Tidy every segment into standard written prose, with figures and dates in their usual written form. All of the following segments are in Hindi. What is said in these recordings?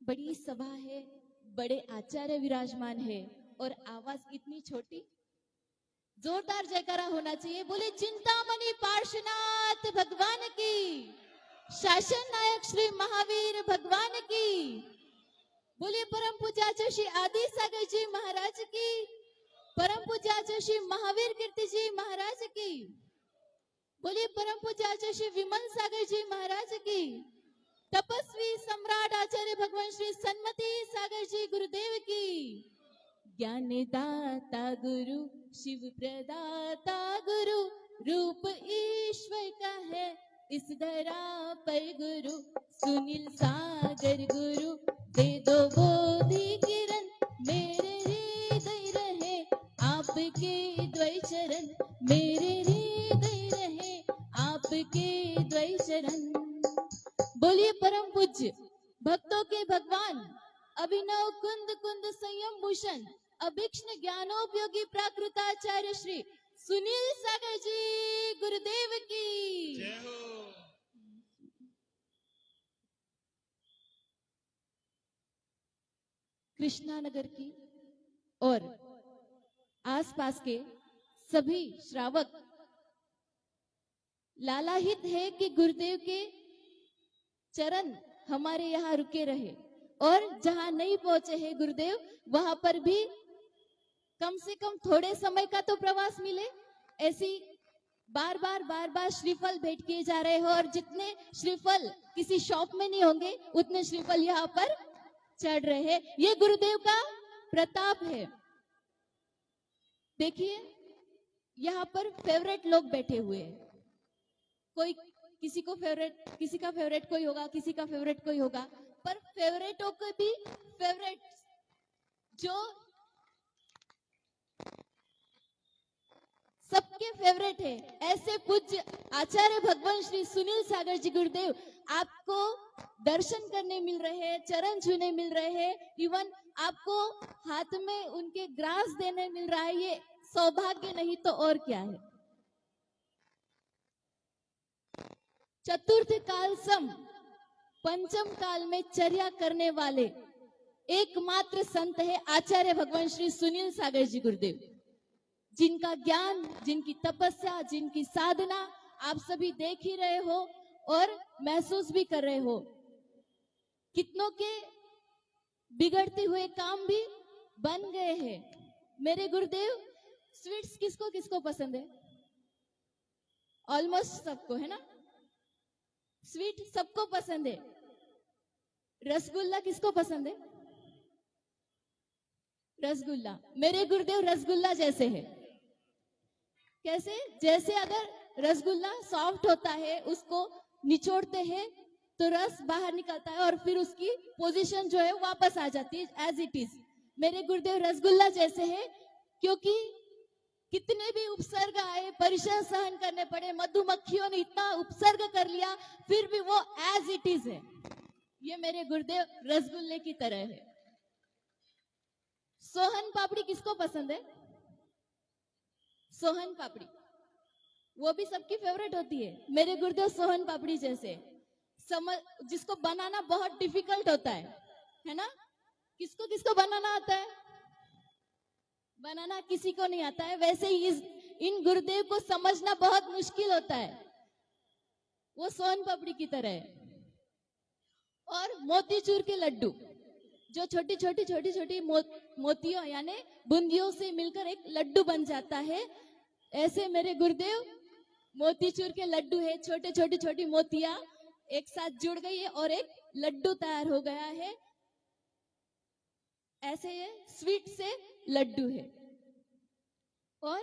बड़ी सभा है, बड़े आचार्य विराजमान है और आवाज इतनी छोटी। जोरदार जयकारा होना चाहिए। बोले चिंतामणि पार्श्वनाथ भगवान की, शासन नायक श्री महावीर भगवान की, बोले परम पूज्य श्री आदि सागर जी महाराज की, परम पूज्य श्री महावीर कीर्ति जी महाराज की, बोले परम पूज्य श्री विमल सागर जी महाराज की, तपस्वी सम्राट आचार्य भगवान श्री सन्मति सागर जी गुरुदेव की, ज्ञानदाता गुरु शिव प्रदाता गुरु, रूप ईश्वर का है इस धरा पर गुरु, सुनील सागर गुरु दे दो बोधि किरण, मेरे हृदय रहे आपके द्वय चरण, मेरे हृदय रहे आपके द्वय चरण। बोलिए परम पूज्य भक्तों के भगवान अभिनव कुंद कुंद संयम भूषण अभिक्ष्ण ज्ञानोपयोगी प्राकृताचार्य श्री सुनील सागर जी गुरुदेव की जय हो। कृष्णानगर की और आसपास के सभी श्रावक लालाहित है कि गुरुदेव के चरण हमारे यहाँ रुके रहे, और जहां नहीं पहुंचे हैं गुरुदेव वहां पर भी कम से कम थोड़े समय का तो प्रवास मिले। ऐसी बार बार श्रीफल भेंट किए जा रहे हो, और जितने श्रीफल किसी शॉप में नहीं होंगे उतने श्रीफल यहाँ पर चढ़ रहे हैं। ये गुरुदेव का प्रताप है। देखिए यहाँ पर फेवरेट लोग बैठे हुए हैं। कोई किसी का फेवरेट कोई होगा, किसी का फेवरेट कोई होगा, पर फेवरेटों के भी फेवरेट जो सबके फेवरेट है, ऐसे पूज्य आचार्य भगवान श्री सुनील सागर जी गुरुदेव आपको दर्शन करने मिल रहे हैं, चरण छूने मिल रहे हैं, इवन आपको हाथ में उनके ग्रास देने मिल रहा है। ये सौभाग्य नहीं तो और क्या है। चतुर्थ काल सम पंचम काल में चर्या करने वाले एकमात्र संत है आचार्य भगवान श्री सुनील सागर जी गुरुदेव, जिनका ज्ञान, जिनकी तपस्या, जिनकी साधना आप सभी देख ही रहे हो और महसूस भी कर रहे हो। कितनों के बिगड़ते हुए काम भी बन गए हैं। मेरे गुरुदेव स्वीट्स किसको किसको पसंद है? ऑलमोस्ट सबको, है ना? स्वीट सबको पसंद है। रसगुल्ला किसको पसंद है? रसगुल्ला। मेरे गुरुदेव रसगुल्ला जैसे है। कैसे? जैसे अगर रसगुल्ला सॉफ्ट होता है, उसको निचोड़ते हैं तो रस बाहर निकलता है और फिर उसकी पोजीशन जो है वापस आ जाती है एज इट इज। मेरे गुरुदेव रसगुल्ला जैसे है, क्योंकि कितने भी उपसर्ग आए, परिश्रम सहन करने पड़े, मधुमक्खियों ने इतना उपसर्ग कर लिया, फिर भी वो एज इट इज है। ये मेरे गुरुदेव रसगुल्ले की तरह है। सोहन पापड़ी किसको पसंद है? सोहन पापड़ी वो भी सबकी फेवरेट होती है। मेरे गुरुदेव सोहन पापड़ी जैसे जिसको बनाना बहुत डिफिकल्ट होता है ना? किसको किसको बनाना आता है? बनाना किसी को नहीं आता है। वैसे ही इन गुरुदेव को समझना बहुत मुश्किल होता है। वो सोन पापड़ी की तरह है। और मोतीचूर के लड्डू जो छोटी छोटी छोटी छोटी मोतियों यानी बूंदियों से मिलकर एक लड्डू बन जाता है, ऐसे मेरे गुरुदेव मोतीचूर के लड्डू है। छोटे छोटी छोटी मोतियां एक साथ जुड़ गई है और एक लड्डू तैयार हो गया है। ऐसे ये स्वीट से लड्डू है। और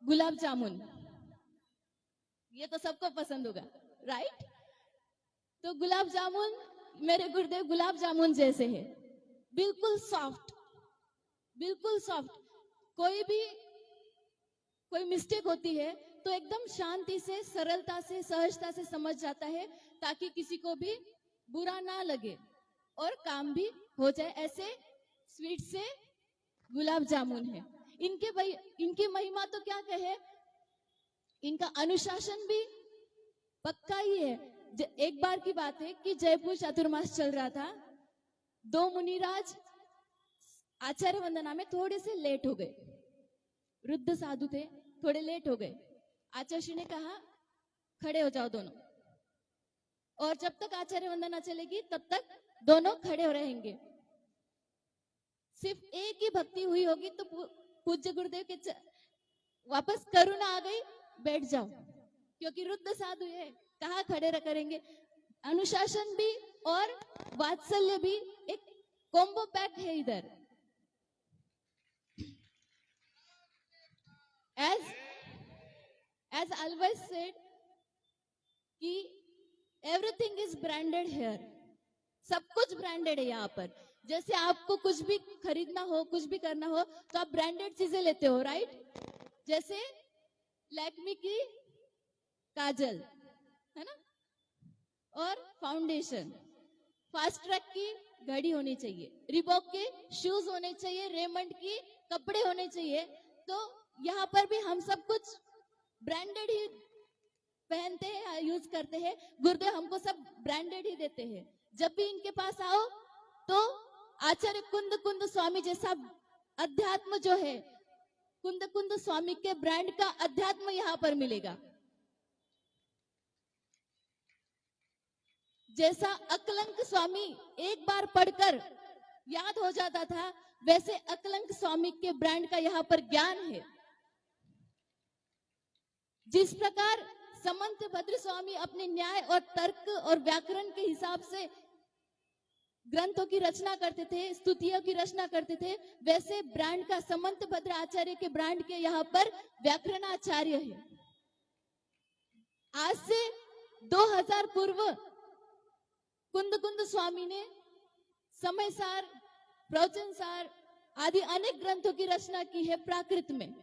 गुलाब जामुन, ये तो सबको पसंद होगा, राइट? तो गुलाब जामुन मेरे गुरुदेव गुलाब जामुन जैसे है, बिल्कुल सॉफ्ट, बिल्कुल सॉफ्ट। कोई मिस्टेक होती है तो एकदम शांति से, सरलता से, सहजता से समझ जाता है, ताकि किसी को भी बुरा ना लगे और काम भी हो जाए। ऐसे स्वीट से गुलाब जामुन है। इनकी महिमा तो क्या कहे, इनका अनुशासन भी पक्का ही है। एक बार की बात है कि जयपुर चातुर्मास चल रहा था, दो मुनिराज आचार्य वंदना में थोड़े से लेट हो गए, वृद्ध साधु थे, थोड़े लेट हो गए। आचार्य श्री ने कहा खड़े हो जाओ दोनों, और जब तक आचार्य वंदना चलेगी तब तक दोनों खड़े हो रहेंगे। सिर्फ एक ही भक्ति हुई होगी तो पूज्य गुरुदेव के वापस करुणा आ गई, बैठ जाओ, क्योंकि वृद्ध साधु है, कहाँ खड़े करेंगे। अनुशासन भी और वात्सल्य भी एक कॉम्बो पैक है इधर। as always said कि everything is branded here, सब कुछ ब्रांडेड है यहाँ पर। जैसे आपको कुछ भी खरीदना हो, कुछ भी करना हो तो आप ब्रांडेड चीजें लेते हो, राइट। जैसे लैक्मी की काजल है ना, और फाउंडेशन, फास्ट ट्रैक की घड़ी होनी चाहिए, रिबॉक के शूज होने चाहिए, रेमंड की कपड़े होने चाहिए। तो यहाँ पर भी हम सब कुछ ब्रांडेड ही पहनते हैं, यूज करते हैं। गुरुदेव हमको सब ब्रांडेड ही देते हैं। जब भी इनके पास आओ तो आचार्य कुंद कुंद स्वामी जैसा अध्यात्म जो है, कुंद कुंद स्वामी के ब्रांड का अध्यात्म यहाँ पर मिलेगा। जैसा अकलंक स्वामी एक बार पढ़कर याद हो जाता था, वैसे अकलंक स्वामी के ब्रांड का यहाँ पर ज्ञान है। जिस प्रकार समंत भद्र स्वामी अपने न्याय और तर्क और व्याकरण के हिसाब से ग्रंथों की रचना करते थे, स्तुतियों की रचना करते थे, वैसे ब्रांड का समंत भद्र आचार्य के ब्रांड के यहाँ पर व्याकरणाचार्य है। आज से 2000 पूर्व कुंद कुंद स्वामी ने समय सार, प्रवचन सार आदि अनेक ग्रंथों की रचना की है प्राकृत में,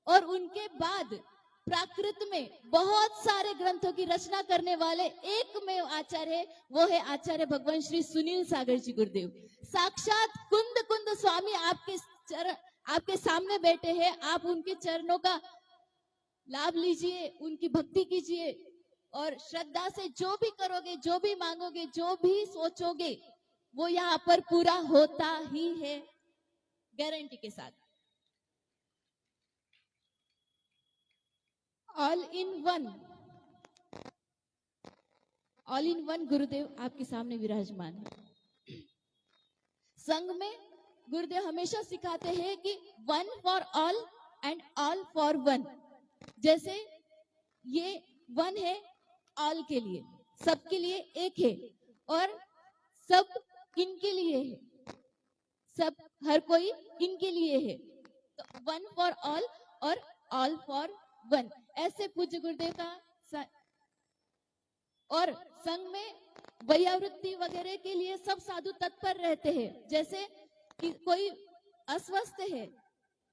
और उनके बाद प्राकृत में बहुत सारे ग्रंथों की रचना करने वाले एकमेव आचार्य है, वो है आचार्य भगवान श्री सुनील सागर जी गुरुदेव। साक्षात कुंद कुंद स्वामी आपके सामने बैठे हैं। आप उनके चरणों का लाभ लीजिए, उनकी भक्ति कीजिए, और श्रद्धा से जो भी करोगे, जो भी मांगोगे, जो भी सोचोगे, वो यहाँ पर पूरा होता ही है, गारंटी के साथ। ऑल इन वन गुरुदेव आपके सामने विराजमान है। संघ में गुरुदेव हमेशा सिखाते हैं कि one for all and all for one. जैसे ये वन है ऑल के लिए, सबके लिए एक है, और सब इनके लिए है, सब हर कोई इनके लिए है। तो वन फॉर ऑल और ऑल फॉर वन, ऐसे पूज्य गुरुदेव का। और संघ में वैयावृत्ति वगैरह के लिए सब साधु तत्पर रहते हैं। जैसे कि कोई अस्वस्थ है,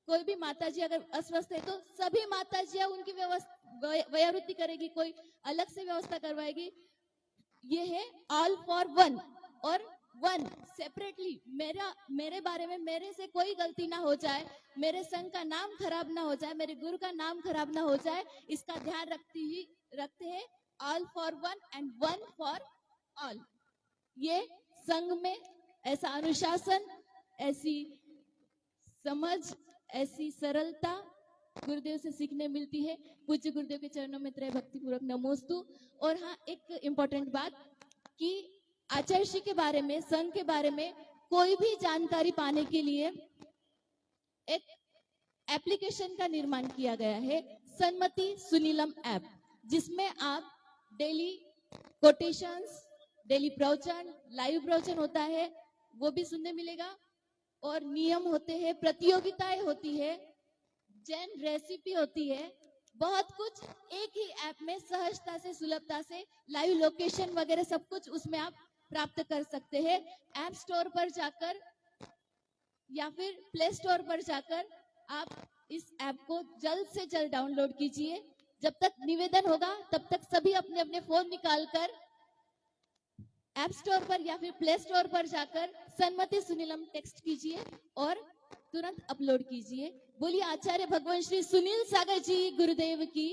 कोई भी माताजी अगर अस्वस्थ है तो सभी माताजियां उनकी वैयावृत्ति करेगी, कोई अलग से व्यवस्था करवाएगी। ये है ऑल फॉर वन, और वन सेपरेटली। मेरे बारे में मेरे से कोई गलती ना हो जाए, मेरे संघ का नाम खराब ना हो जाए, मेरे गुरु का नाम खराब ना हो जाए, इसका ध्यान रखते हैं। All for one and one for all. ये संघ में ऐसा अनुशासन, ऐसी समझ, ऐसी सरलता गुरुदेव से सीखने मिलती है। पूज्य गुरुदेव के चरणों में त्रय भक्ति पूर्वक नमोस्तु। और हाँ, एक इम्पोर्टेंट बात कि आचार्य श्री के बारे में, संघ के बारे में कोई भी जानकारी पाने के लिए एक एप्लीकेशन का निर्माण किया गया है, सन्मति सुनीलम ऐप, जिसमें आप डेली कोटेशंस, डेली प्रवचन, लाइव प्रवचन होता है वो भी सुनने मिलेगा, और नियम होते हैं, प्रतियोगिताएं होती है, जैन रेसिपी होती है, बहुत कुछ एक ही ऐप में सहजता से, सुलभता से, लाइव लोकेशन वगैरह सब कुछ उसमें आप प्राप्त कर सकते हैं। ऐप स्टोर पर जाकर या फिर प्ले स्टोर पर जाकर आप इस ऐप को जल्द से जल्द डाउनलोड कीजिए। जब तक निवेदन होगा तब तक सभी अपने अपने फोन निकालकर ऐप स्टोर पर या फिर प्ले स्टोर पर जाकर सन्मति सुनीलम टेक्स्ट कीजिए और तुरंत अपलोड कीजिए। बोलिए आचार्य भगवान श्री सुनील सागर जी गुरुदेव की